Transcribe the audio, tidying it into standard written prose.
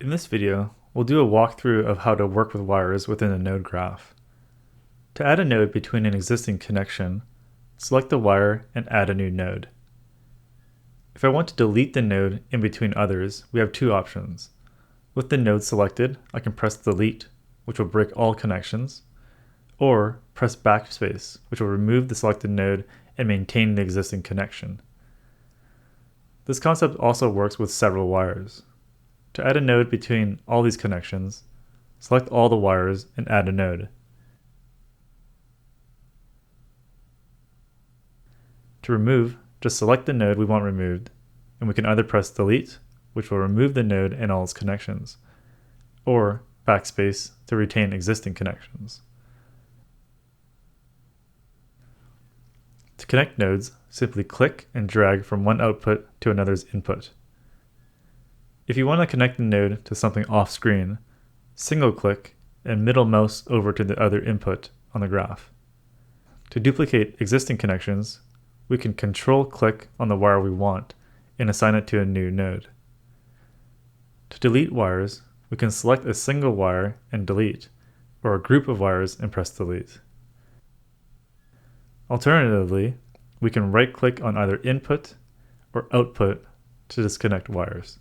In this video, we'll do a walkthrough of how to work with wires within a node graph. To add a node between an existing connection, select the wire and add a new node. If I want to delete the node in between others, we have two options. With the node selected, I can press delete, which will break all connections, or press backspace, which will remove the selected node and maintain the existing connection. This concept also works with several wires. To add a node between all these connections, select all the wires and add a node. To remove, just select the node we want removed, and we can either press delete, which will remove the node and all its connections, or backspace to retain existing connections. To connect nodes, simply click and drag from one output to another's input. If you want to connect the node to something off-screen, single-click and middle mouse over to the other input on the graph. To duplicate existing connections, we can control-click on the wire we want and assign it to a new node. To delete wires, we can select a single wire and delete, or a group of wires and press delete. Alternatively, we can right-click on either input or output to disconnect wires.